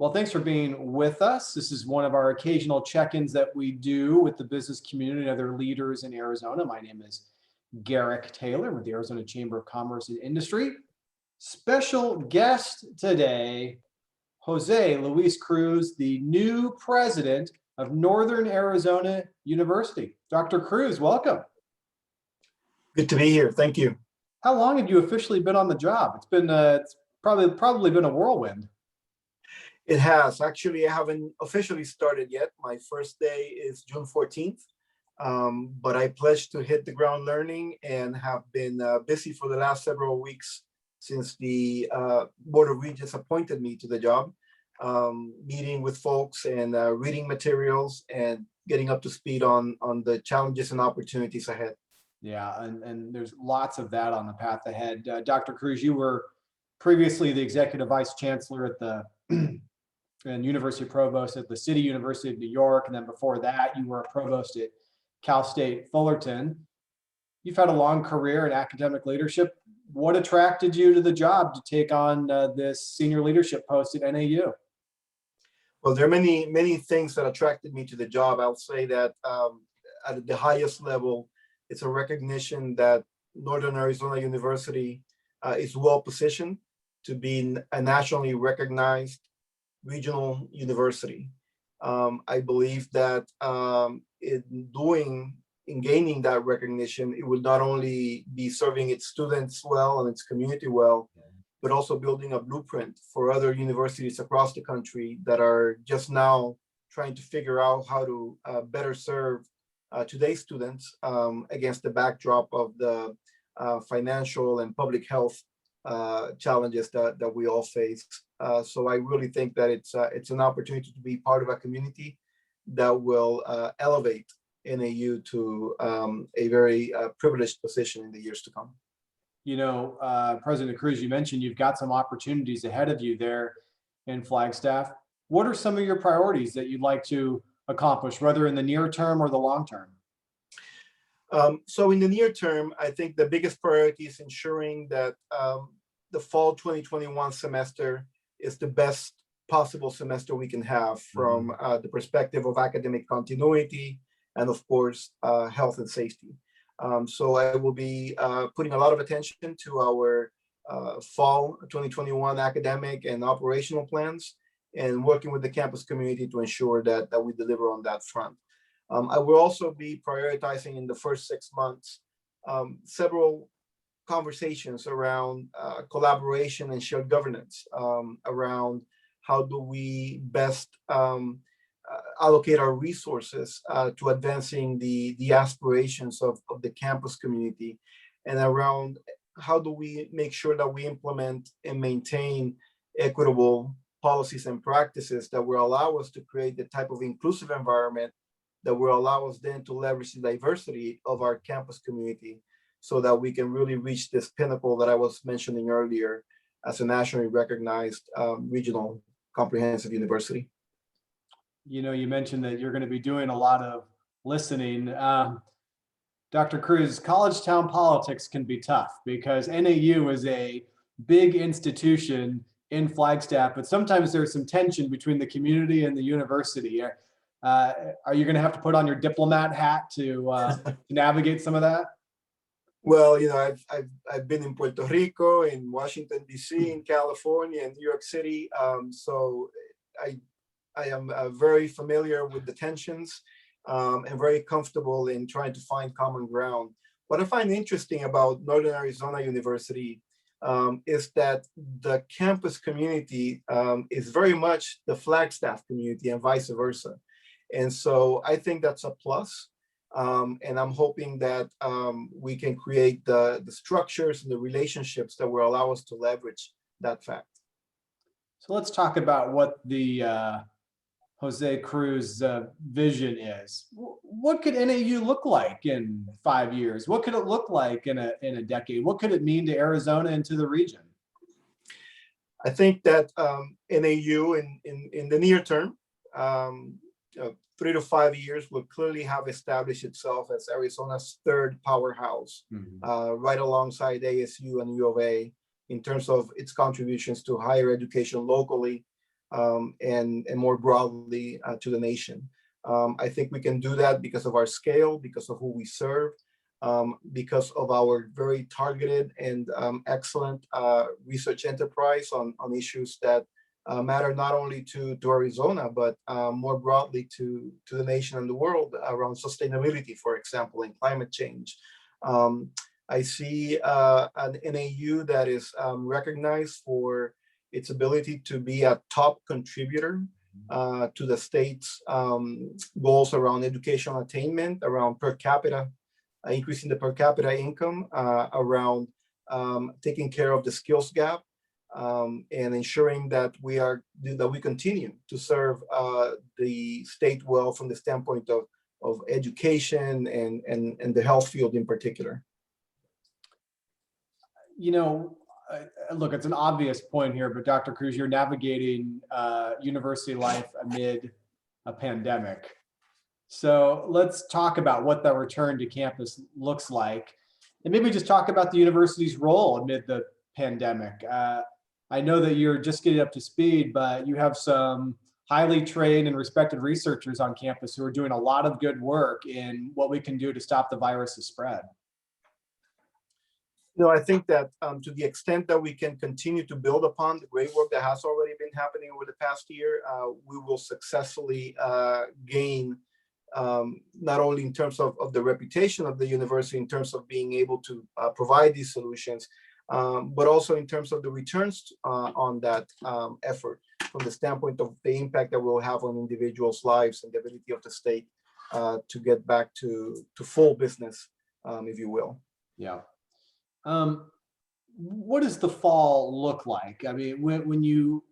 Well, thanks for being with us. This is one of our occasional check-ins that we do with the business community and other leaders in Arizona. My name is Garrick Taylor with the Arizona Chamber of Commerce and Industry. Special guest today, José Luis Cruz, the new president of Northern Arizona University. Dr. Cruz, welcome. Good to be here. Thank you. How long have you officially been on the job? It's probably been a whirlwind. It has. Actually, I haven't officially started yet. My first day is June 14th, but I pledged to hit the ground learning and have been busy for the last several weeks since the Board of Regents appointed me to the job, meeting with folks and reading materials and getting up to speed on the challenges and opportunities ahead. Yeah, and there's lots of that on the path ahead. Dr. Cruz, you were previously the executive vice chancellor at the and University Provost at the City University of New York. And then before that, you were a provost at Cal State Fullerton. You've had a long career in academic leadership. What attracted you to the job to take on this senior leadership post at NAU? Well, there are many things that attracted me to the job. I'll say that at the highest level, it's a recognition that Northern Arizona University is well positioned to be a nationally recognized regional university. I believe that in gaining that recognition, it would not only be serving its students well and its community well, but also building a blueprint for other universities across the country that are just now trying to figure out how to better serve today's students against the backdrop of the financial and public health challenges that we all face. So I really think that it's an opportunity to be part of a community that will elevate NAU to a very privileged position in the years to come. You know, President Cruz, you mentioned you've got some opportunities ahead of you there in Flagstaff. What are some of your priorities that you'd like to accomplish, whether in the near term or the long term? So in the near term, I think the biggest priority is ensuring that the fall 2021 semester is the best possible semester we can have from the perspective of academic continuity and, of course, health and safety. So I will be putting a lot of attention to our fall 2021 academic and operational plans and working with the campus community to ensure that we deliver on that front. I will also be prioritizing in the first 6 months several conversations around collaboration and shared governance, around how do we best allocate our resources to advancing the aspirations of the campus community, and around how do we make sure that we implement and maintain equitable policies and practices that will allow us to create the type of inclusive environment that will allow us then to leverage the diversity of our campus community so that we can really reach this pinnacle that I was mentioning earlier as a nationally recognized regional comprehensive university. You know, you mentioned that you're going to be doing a lot of listening. Dr. Cruz, college town politics can be tough because NAU is a big institution in Flagstaff, but sometimes there's some tension between the community and the university. Are you going to have to put on your diplomat hat to navigate some of that? Well, you know, I've been in Puerto Rico, in Washington, D.C., in California, and New York City. So I am very familiar with the tensions and very comfortable in trying to find common ground. What I find interesting about Northern Arizona University is that the campus community is very much the Flagstaff community and vice versa. And so I think that's a plus. And I'm hoping that we can create the structures and the relationships that will allow us to leverage that fact. So let's talk about what the José Cruz vision is. What could NAU look like in 5 years? What could it look like in a decade? What could it mean to Arizona and to the region? I think that NAU in the near term, 3 to 5 years, will clearly have established itself as Arizona's third powerhouse, right alongside ASU and U of A in terms of its contributions to higher education locally, and more broadly to the nation. I think we can do that because of our scale, because of who we serve, because of our very targeted and excellent research enterprise on issues that matter not only to Arizona, but more broadly to the nation and the world around sustainability, for example, and climate change. I see an NAU that is recognized for its ability to be a top contributor to the state's goals around educational attainment, around per capita, increasing the per capita income, around taking care of the skills gap, and ensuring that we continue to serve the state well from the standpoint of education and the health field in particular. You know, look, it's an obvious point here, but Dr. Cruz, you're navigating university life amid a pandemic. So let's talk about what that return to campus looks like, and maybe just talk about the university's role amid the pandemic. I know that you're just getting up to speed, but you have some highly trained and respected researchers on campus who are doing a lot of good work in what we can do to stop the virus's spread. I think that to the extent that we can continue to build upon the great work that has already been happening over the past year, we will successfully gain not only in terms of the reputation of the university, in terms of being able to provide these solutions, but also in terms of the returns on that effort from the standpoint of the impact that we'll have on individuals' lives and the ability of the state to get back to full business, if you will. Yeah. What does the fall look like? I mean, when you,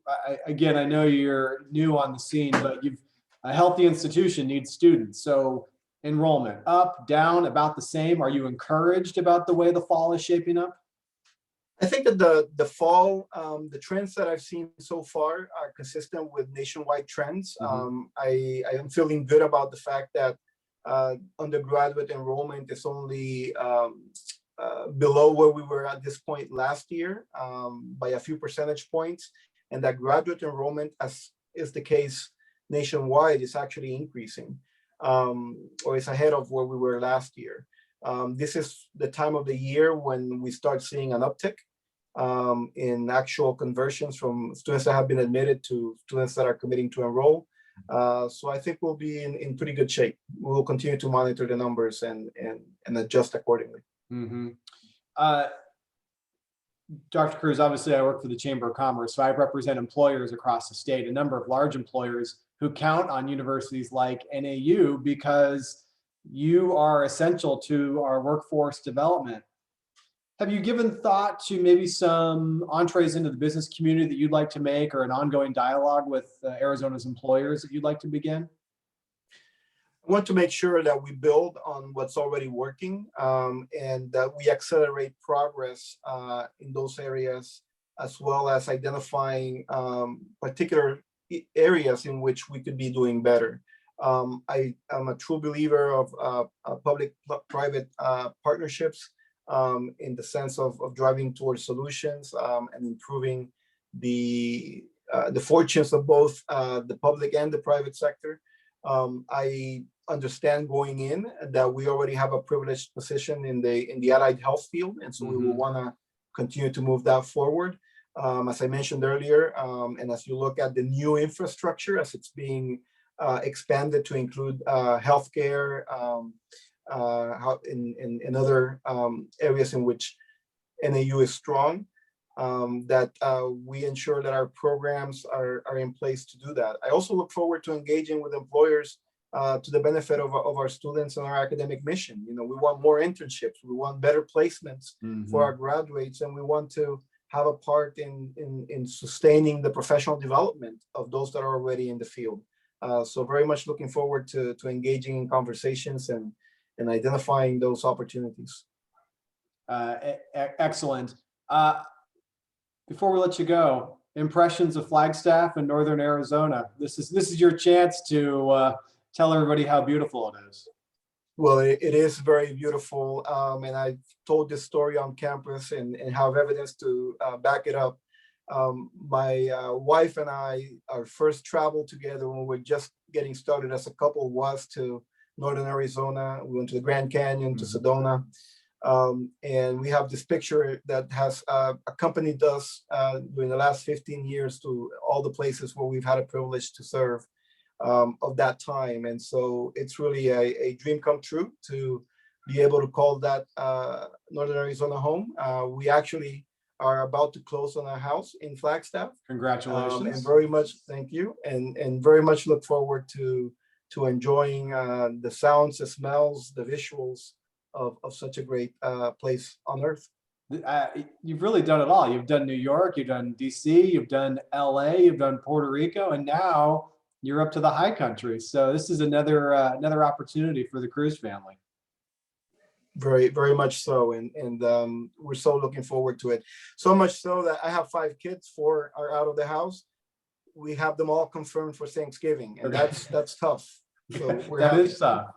again, I know you're new on the scene, but a healthy institution needs students. So enrollment up, down, about the same. Are you encouraged about the way the fall is shaping up? I think that the fall, the trends that I've seen so far are consistent with nationwide trends. I am feeling good about the fact that undergraduate enrollment is only below where we were at this point last year by a few percentage points, and that graduate enrollment, as is the case nationwide, is actually increasing, or is ahead of where we were last year. This is the time of the year when we start seeing an uptick in actual conversions from students that have been admitted to students that are committing to enroll. So I think we'll be in pretty good shape. We will continue to monitor the numbers and adjust accordingly. Dr. Cruz, obviously I work for the Chamber of Commerce, so I represent employers across the state, a number of large employers who count on universities like NAU because you are essential to our workforce development. Have you given thought to maybe some entrees into the business community that you'd like to make, or an ongoing dialogue with Arizona's employers that you'd like to begin? I want to make sure that we build on what's already working and that we accelerate progress in those areas, as well as identifying particular areas in which we could be doing better. I am a true believer of public-private partnerships in the sense of driving towards solutions and improving the fortunes of both the public and the private sector. I understand going in that we already have a privileged position in the allied health field, and so we will want to continue to move that forward. As I mentioned earlier, and as you look at the new infrastructure as it's being expanded to include healthcare in other areas in which NAU is strong, that we ensure that our programs are in place to do that. I also look forward to engaging with employers to the benefit of our students and our academic mission. We want more internships, we want better placements for our graduates, and we want to have a part in sustaining the professional development of those that are already in the field. So very much looking forward to engaging in conversations and identifying those opportunities. Excellent. Before we let you go, impressions of Flagstaff and Northern Arizona. This is your chance to tell everybody how beautiful it is. Well, it is very beautiful, and I've told this story on campus and have evidence to back it up. My wife and I, our first travel together when we were just getting started as a couple was to Northern Arizona. We went to the Grand Canyon, to Sedona. And we have this picture that has accompanied us during the last 15 years to all the places where we've had a privilege to serve of that time. And so it's really a dream come true to be able to call that Northern Arizona home. We actually are about to close on our house in Flagstaff. Congratulations. And very much, thank you. And very much look forward to enjoying the sounds, the smells, the visuals of such a great place on earth. You've really done it all. You've done New York, you've done DC, you've done LA, you've done Puerto Rico, and now you're up to the high country. So this is another opportunity for the Cruz family. Very, very much so. And we're so looking forward to it. So much so that I have 5 kids, 4 are out of the house. We have them all confirmed for Thanksgiving, and that's tough. So That is tough.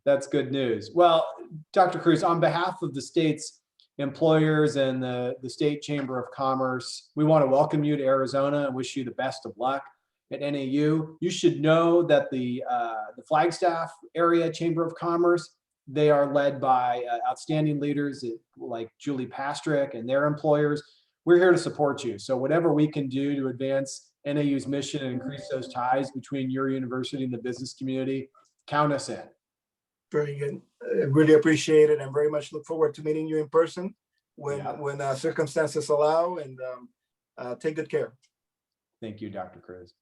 That's good news. Well, Dr. Cruz, on behalf of the state's employers and the State Chamber of Commerce, we want to welcome you to Arizona and wish you the best of luck at NAU. You should know that the Flagstaff Area Chamber of Commerce, they are led by outstanding leaders like Julie Pastrick and their employers. We're here to support you. So whatever we can do to advance NAU's mission and increase those ties between your university and the business community, count us in. Very good. I really appreciate it, and very much look forward to meeting you in person when circumstances allow. And take good care. Thank you, Dr. Cruz.